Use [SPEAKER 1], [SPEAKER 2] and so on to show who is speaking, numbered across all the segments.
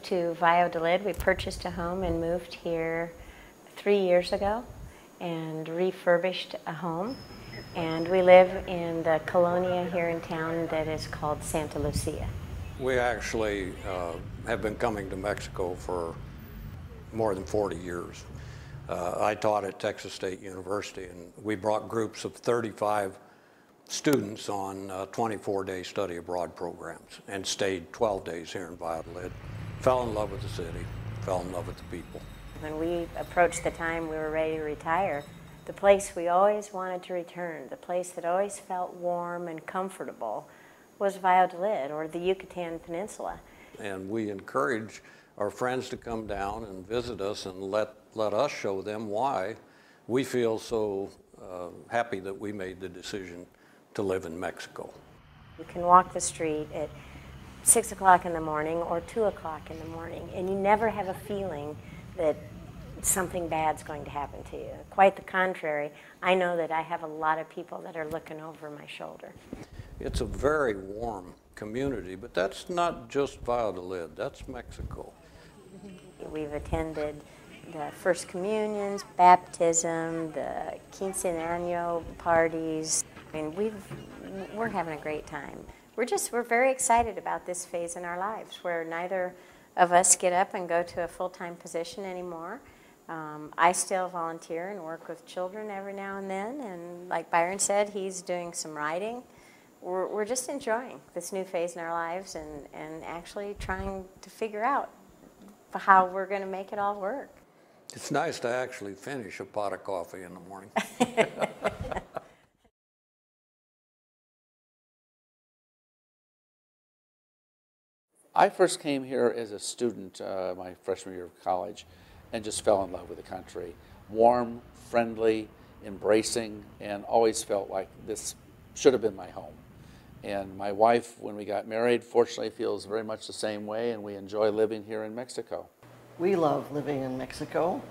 [SPEAKER 1] moved to Valladolid. We purchased a home and moved here 3 years ago and refurbished a home. And we live in the colonia here in town that is called Santa Lucia.
[SPEAKER 2] We actually have been coming to Mexico for more than 40 years. I taught at Texas State University, and we brought groups of 35 students on 24-day study abroad programs and stayed 12 days here in Valladolid. Fell in love with the city, fell in love with the people.
[SPEAKER 1] When we approached the time we were ready to retire, the place we always wanted to return, the place that always felt warm and comfortable, was Valladolid, or the Yucatan Peninsula.
[SPEAKER 2] And we encourage our friends to come down and visit us and let us show them why we feel so happy that we made the decision to live in Mexico.
[SPEAKER 1] You can walk the street at 6 o'clock in the morning or 2 o'clock in the morning, and you never have a feeling that something bad's going to happen to you. Quite the contrary, I know that I have a lot of people that are looking over my shoulder.
[SPEAKER 2] It's a very warm community, but that's not just Valladolid, that's Mexico.
[SPEAKER 1] We've attended the First Communions, baptism, the quinceañero parties. I mean, we're having a great time. We're very excited about this phase in our lives where neither of us get up and go to a full-time position anymore. I still volunteer and work with children every now and then, and like Byron said, he's doing some writing. We're just enjoying this new phase in our lives and actually trying to figure out how we're going to make it all work.
[SPEAKER 2] It's nice to actually finish a pot of coffee in the morning.
[SPEAKER 3] I first came here as a student my freshman year of college and just fell in love with the country. Warm, friendly, embracing, and always felt like this should have been my home. And my wife, when we got married, fortunately feels very much the same way, and we enjoy living here in Mexico.
[SPEAKER 4] We love living in Mexico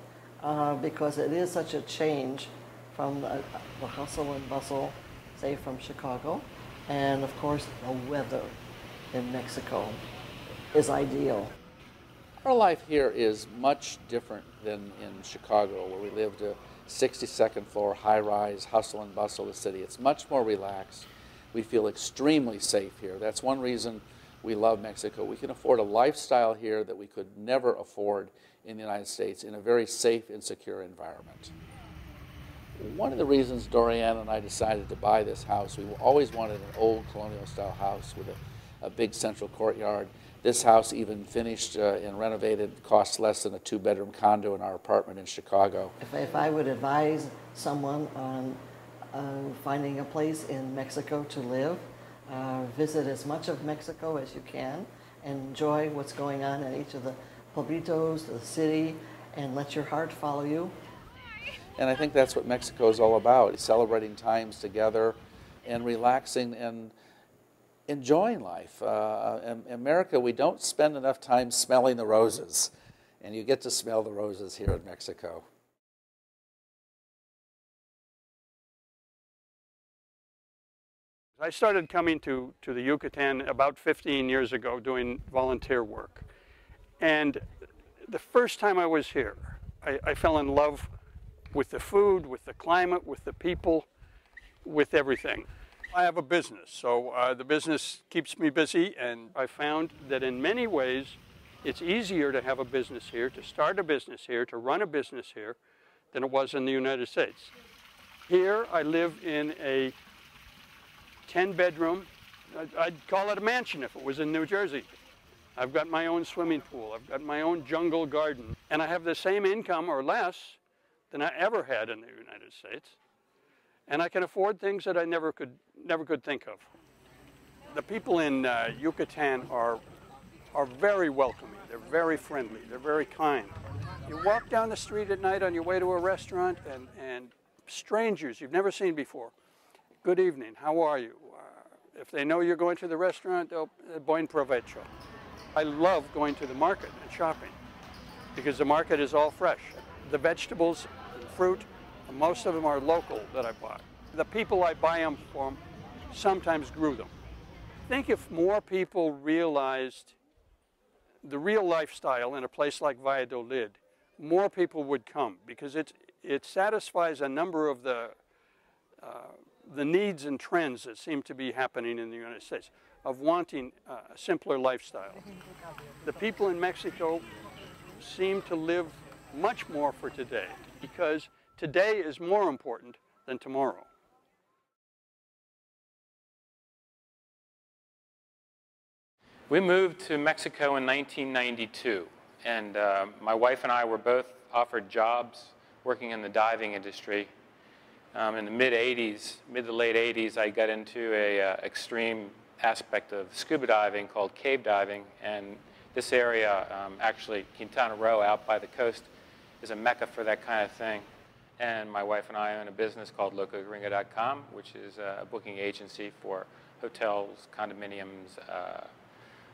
[SPEAKER 4] because it is such a change from the hustle and bustle, say from Chicago, and of course the weather in Mexico is ideal.
[SPEAKER 3] Our life here is much different than in Chicago, where we lived a 62nd floor high-rise hustle and bustle of the city. It's much more relaxed. We feel extremely safe here. That's one reason we love Mexico. We can afford a lifestyle here that we could never afford in the United States in a very safe and secure environment. One of the reasons Dorianne and I decided to buy this house, we always wanted an old colonial style house with a big central courtyard. This house, even finished and renovated, costs less than a 2-bedroom condo in our apartment in Chicago.
[SPEAKER 4] If I would advise someone on finding a place in Mexico to live, visit as much of Mexico as you can, enjoy what's going on in each of the pueblitos, the city, and let your heart follow you.
[SPEAKER 3] And I think that's what Mexico is all about, celebrating times together and relaxing and enjoying life. In America, we don't spend enough time smelling the roses, and you get to smell the roses here in Mexico.
[SPEAKER 5] I started coming to the Yucatan about 15 years ago doing volunteer work. And the first time I was here, I fell in love with the food, with the climate, with the people, with everything. I have a business, so the business keeps me busy, and I found that in many ways it's easier to have a business here, to start a business here, to run a business here, than it was in the United States. Here I live in a 10-bedroom, I'd call it a mansion if it was in New Jersey. I've got my own swimming pool, I've got my own jungle garden, and I have the same income or less than I ever had in the United States. And I can afford things that I never could think of. The people in Yucatan are very welcoming, they're very friendly, they're very kind. You walk down the street at night on your way to a restaurant and strangers you've never seen before. Good evening, how are you? If they know you're going to the restaurant, they'll buen provecho. I love going to the market and shopping because the market is all fresh. The vegetables, fruit, most of them are local that I buy. The people I buy them from sometimes grew them. I think if more people realized the real lifestyle in a place like Valladolid, more people would come because it satisfies a number of the needs and trends that seem to be happening in the United States of wanting a simpler lifestyle. The people in Mexico seem to live much more for today because today is more important than tomorrow.
[SPEAKER 6] We moved to Mexico in 1992, and my wife and I were both offered jobs working in the diving industry. In the mid to late 80s, I got into a extreme aspect of scuba diving called cave diving, and this area, actually Quintana Roo out by the coast, is a mecca for that kind of thing. And my wife and I own a business called locogringo.com, which is a booking agency for hotels, condominiums,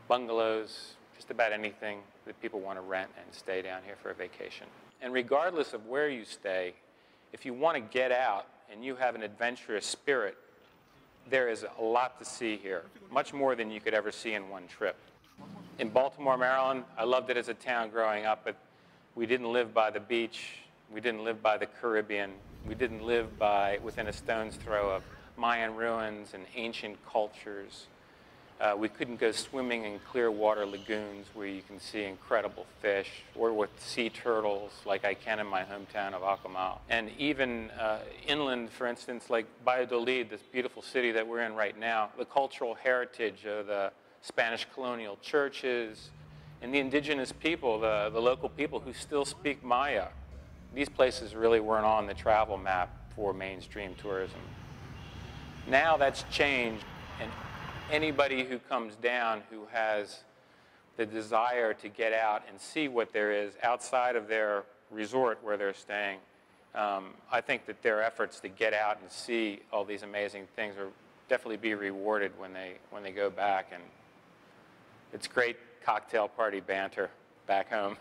[SPEAKER 6] bungalows, just about anything that people want to rent and stay down here for a vacation. And regardless of where you stay, if you want to get out and you have an adventurous spirit, there is a lot to see here, much more than you could ever see in one trip. In Baltimore, Maryland, I loved it as a town growing up, but we didn't live by the beach. We didn't live by the Caribbean. We didn't live within a stone's throw of Mayan ruins and ancient cultures. We couldn't go swimming in clear water lagoons where you can see incredible fish, or with sea turtles like I can in my hometown of Acamal. And even inland, for instance, like Valladolid, this beautiful city that we're in right now, the cultural heritage of the Spanish colonial churches and the indigenous people, the local people who still speak Maya. These places really weren't on the travel map for mainstream tourism. Now that's changed, and anybody who comes down who has the desire to get out and see what there is outside of their resort where they're staying, I think that their efforts to get out and see all these amazing things will definitely be rewarded when they go back. And it's great cocktail party banter back home.